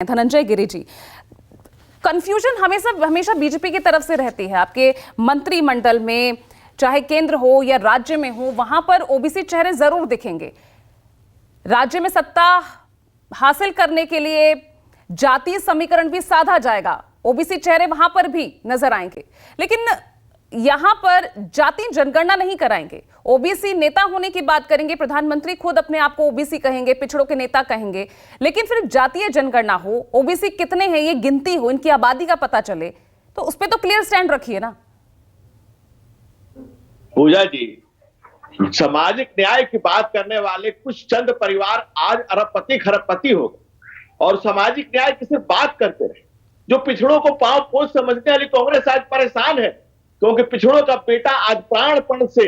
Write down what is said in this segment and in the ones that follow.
Dhananjay Giri ji, confusion हमेशा BJP की तरफ से रहती है। आपके मंत्रिमंडल में चाहे केंद्र हो या राज्य में हो, वहां पर ओबीसी चेहरे जरूर दिखेंगे। राज्य में सत्ता हासिल करने के लिए जातीय समीकरण भी साधा जाएगा, ओबीसी चेहरे वहां पर भी नजर आएंगे, लेकिन यहां पर जातीय जनगणना नहीं कराएंगे। ओबीसी नेता होने की बात करेंगे, प्रधानमंत्री खुद अपने आप को ओबीसी कहेंगे, पिछड़ों के नेता कहेंगे, लेकिन फिर जातीय जनगणना हो, ओबीसी कितने हैं ये गिनती हो, इनकी आबादी का पता चले, तो उस पर तो क्लियर स्टैंड रखिए ना। पूजा जी, सामाजिक न्याय की बात करने वाले कुछ चंद परिवार आज अरबपति खरबपति हो गए और सामाजिक न्याय की सिर्फ बात करते रहे। जो पिछड़ों को पांव पोछ समझने वाली कांग्रेस आज परेशान है, क्योंकि पिछड़ों का बेटा आज प्राणपण से,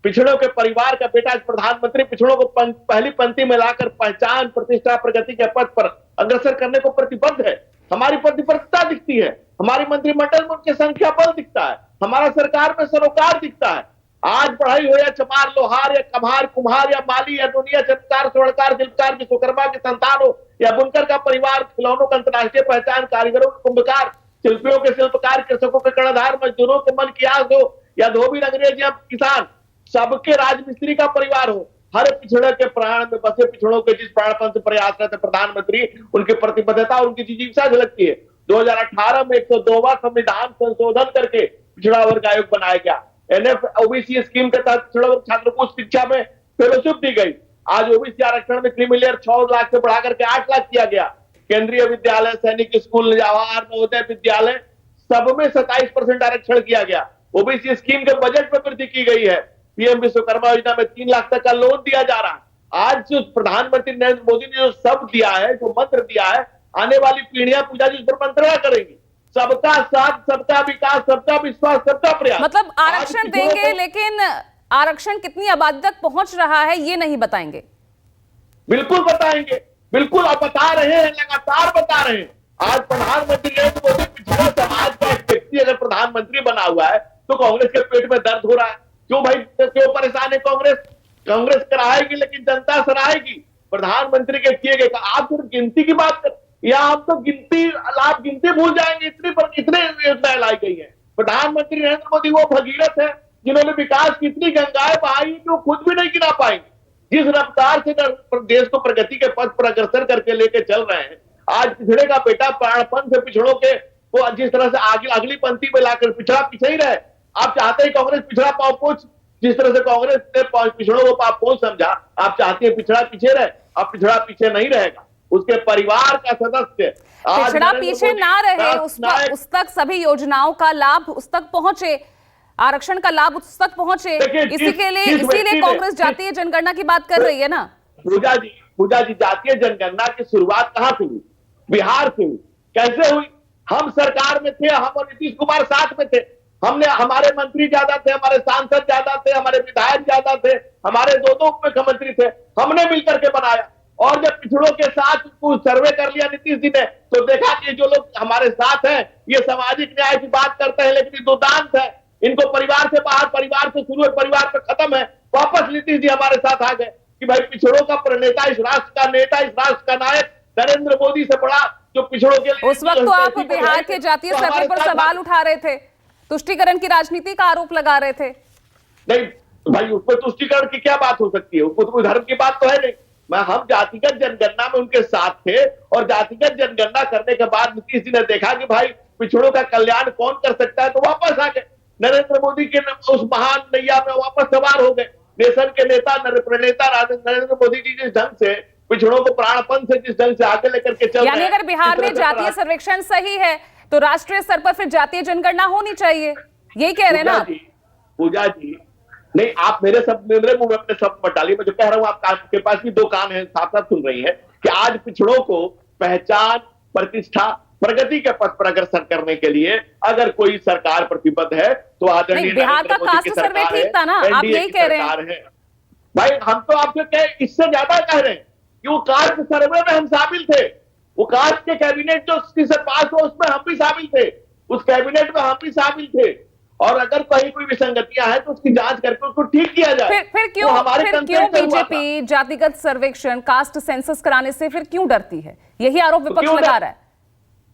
पिछड़ों के परिवार का बेटा आज प्रधानमंत्री पिछड़ों को पहली पंक्ति में लाकर पहचान, प्रतिष्ठा, प्रगति के पथ पर अग्रसर करने को प्रतिबद्ध है। हमारी प्रतिबद्धता दिखती है, हमारी मंत्रिमंडल में उनके संख्या बल दिखता है, हमारा सरकार में सरोकार दिखता है। आज पढ़ाई हो या चमार, लोहार या कम्हार, कुम्हार या माली या दुनिया चमत्कार, स्वर्णकार, शिल्पकार, विश्वकर्मा की संतान हो या बुनकर का परिवार, खिलौनों का अंतर्राष्ट्रीय पहचान, कारीगरों के कुंभकार, शिल्पियों के शिल्पकार, कृषकों के कर्णधार, मजदूरों के मन की आस हो या धोबी, अंग्रेज या किसान, सबके राजमिस्त्री का परिवार हो, हर पिछड़े के प्राण में बसे पिछड़ों के जिस प्राणपण से प्रयास करते प्रधानमंत्री, उनकी प्रतिबद्धता और उनकी जिजीविका झलकती है। 2018 में 102वां संविधान संशोधन करके पिछड़ा वर्ग आयोग बनाया गया। एनएफ ओबीसी स्कीम के तहत पिछड़ा वर्ग छात्रों को शिक्षा में फेलोशिप दी गई। आज ओबीसी आरक्षण में क्रीमिलियर 6 लाख से बढ़ाकर के 8 लाख किया गया। केंद्रीय विद्यालय, सैनिक स्कूल, जवाहर नवोदय विद्यालय, सब में 27% आरक्षण किया गया। ओबीसी स्कीम के बजट में वृद्धि की गई है। पीएम विश्वकर्मा योजना में 3 लाख तक का लोन दिया जा रहा है। आज जो प्रधानमंत्री नरेंद्र मोदी ने जो शब्द दिया है, जो मंत्र दिया है, आने वाली पीढ़ियां पूजा जी उस पर मंत्रणा करेंगी। सबका साथ, सबका विकास, सबका विश्वास, सबका प्रयास। मतलब आरक्षण देंगे, लेकिन आरक्षण कितनी आबादी तक पहुंच रहा है ये नहीं बताएंगे। बिल्कुल बताएंगे, बिल्कुल आप बता रहे हैं, लगातार बता रहे हैं। आज प्रधानमंत्री नरेंद्र मोदी पिछड़े समाज का एक व्यक्ति अगर प्रधानमंत्री बना हुआ है तो कांग्रेस के पेट में दर्द हो रहा है। क्यों भाई, क्यों परेशान है कांग्रेस? कांग्रेस कराएगी लेकिन जनता सराहेगी। प्रधानमंत्री के किए गए, आप सिर्फ गिनती की बात कर, या आप तो लाभ गिनती भूल जाएंगे, इतने योजनाएं लाई गई है। प्रधानमंत्री नरेंद्र मोदी वो भगीरथ है जिन्होंने विकास की इतनी गंगाएं बहाई जो खुद भी नहीं गिना पाएंगे। जिस रफ्तार से देश को प्रगति के पथ पर अग्रसर करके लेके चल रहे हैं, आज पिछड़े का बेटा प्राणपण से पिछड़ों के को जिस तरह से आगे अगली पंक्ति में लाकर पिछड़ा पीछे ही रहे। आप चाहते हैं कांग्रेस पिछड़ा पावपोच, जिस तरह से कांग्रेस ने पिछड़ों को पावपोच समझा, आप चाहते हैं पिछड़ा पीछे रहे। अब पिछड़ा पीछे नहीं रहेगा, उसके परिवार का सदस्य पिछड़ा पीछे ना रहे, उस तक सभी योजनाओं का लाभ उस तक पहुंचे, आरक्षण का लाभ उस तक पहुंचे। इसीलिए कांग्रेस जातीय जनगणना की बात कर रही है ना। पूजा जी, जातीय जनगणना की शुरुआत कहां से हुई? बिहार से हुई। कैसे हुई? हम सरकार में थे, हम और नीतीश कुमार साथ में थे। हमारे मंत्री ज्यादा थे, हमारे सांसद ज्यादा थे, हमारे विधायक ज्यादा थे, हमारे 2 उप मुख्यमंत्री थे, हमने मिलकर के बनाया। और जब पिछड़ों के साथ कुछ सर्वे कर लिया नीतीश जी ने, तो देखा कि जो लोग हमारे साथ हैं ये सामाजिक न्याय की बात करते हैं, लेकिन दुर्दांत है, इनको परिवार से बाहर, परिवार से शुरू है, परिवार पे खत्म है। वापस नीतीश जी हमारे साथ आ गए कि भाई पिछड़ों का प्रणेता, इस राष्ट्र का नेता, इस राष्ट्र का नायक नरेंद्र मोदी से बड़ा जो पिछड़ों के लिए। उस वक्त तो आप बिहार के जातीय सर्वे पर सवाल उठा रहे थे, तुष्टीकरण की राजनीति का आरोप लगा रहे थे। नहीं भाई, उसमें तुष्टीकरण की क्या बात हो सकती है? उसमें धर्म की बात तो है नहीं। हम जातिगत जनगणना में उनके साथ थे और जातिगत जनगणना करने के बाद नीतीश जी ने देखा कि भाई पिछड़ों का कल्याण कौन कर सकता है, तो वापस आ गए। नरेंद्र मोदी के उस महान नैया में वापस सवार हो गए। नेशन के नेता, प्रणेता नरेंद्र मोदी जी जिस ढंग से पिछड़ों को प्राणपण से जिस ढंग से आगे लेकर के चल रहे हैं, यानी अगर बिहार में जातीय सर्वेक्षण सही है तो राष्ट्रीय स्तर पर फिर जातीय जनगणना होनी चाहिए, यही कह रहे हैं ना? पूजा जी, नहीं, आप मेरे मुंह में अपने शब्द मत डालिए। मैं जो कह रहा हूं, आपके पास भी 2 कान हैं, साथ साथ सुन रही हैं कि आज पिछड़ों को पहचान, प्रतिष्ठा, प्रगति के पथ पर अग्रसर करने के लिए अगर कोई सरकार प्रतिबद्ध है तो आदरणीय बिहार का कास्ट सर्वे ठीक था ना, आप यही कह रहे हैं। भाई हम तो आपसे इससे ज्यादा कह रहे हैं कि वो कास्ट सर्वे में हम शामिल थे। वो कास्ट के कैबिनेट जो से पास हुआ उसमें हम भी शामिल थे, उस कैबिनेट में हम भी शामिल थे। और अगर कहीं कोई विसंगतियां हैं तो उसकी जांच करके उसको ठीक किया जाए। फिर क्यों तो हमारे फिर क्यों कंसेंट से हुआ था। बीजेपी जातिगत सर्वेक्षण कास्ट सेंसस कराने से फिर क्यों डरती है? यही आरोप विपक्ष क्यों लगा रहा है।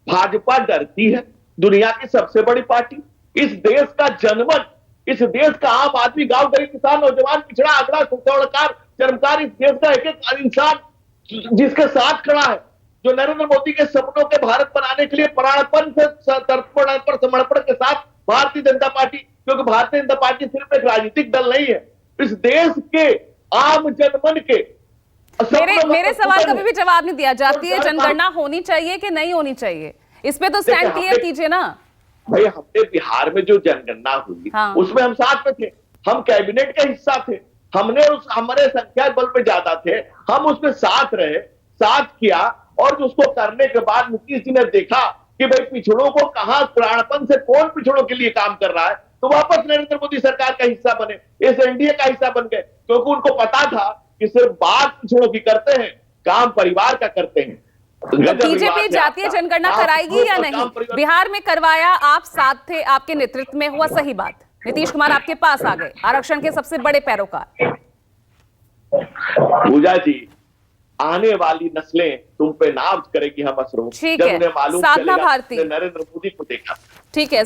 भाजपा डरती है, दुनिया की सबसे बड़ी पार्टी, इस देश का जनमन, इस देश का आम आदमी, गांव गरीब किसान नौजवान पिछड़ा अगड़ा कुचौड़कार चरमकार, इस देश का एक एक इंसान जिसके साथ खड़ा है, जो नरेंद्र मोदी के सपनों के भारत बनाने के लिए प्राणपण से तर्पण समर्पण के साथ भारतीय जनता पार्टी, क्योंकि भारतीय जनता पार्टी सिर्फ एक राजनीतिक दल नहीं है, इस देश के आम जनमन के मेरे सवाल का भी जवाब नहीं दिया। जातीय जनगणना होनी चाहिए कि नहीं होनी चाहिए, इस पे तो स्टैंड क्लियर कीजिए ना। भाई हमने बिहार में जो जनगणना हुई, हाँ। उसमें हम साथ में थे, हम कैबिनेट का हिस्सा थे, हमने हमारे संख्या बल पे ज्यादा थे, हम उसमें साथ रहे, साथ किया, और उसको करने के बाद नीतीश जी ने देखा कि भाई पिछड़ों को कहां प्राणपण से कौन पिछड़ों के लिए काम कर रहा है, तो वापस नरेंद्र मोदी सरकार का हिस्सा बने, इस एनडीए का हिस्सा बन गए, क्योंकि उनको पता था कि सिर्फ बात पिछड़ों की करते हैं, काम परिवार का करते हैं। तो बीजेपी जातीय जनगणना कराएगी या नहीं? बिहार में करवाया, आप साथ थे, आपके नेतृत्व में हुआ, सही बात, नीतीश कुमार आपके पास आ गए, आरक्षण के सबसे बड़े पैरोकार। पूजा जी, आने वाली नस्लें तुम पे नाज करेगी हम असरों, ठीक जब है, उन्हें मालूम साधना चलेगा भारती, नरेंद्र मोदी को देखा। ठीक है।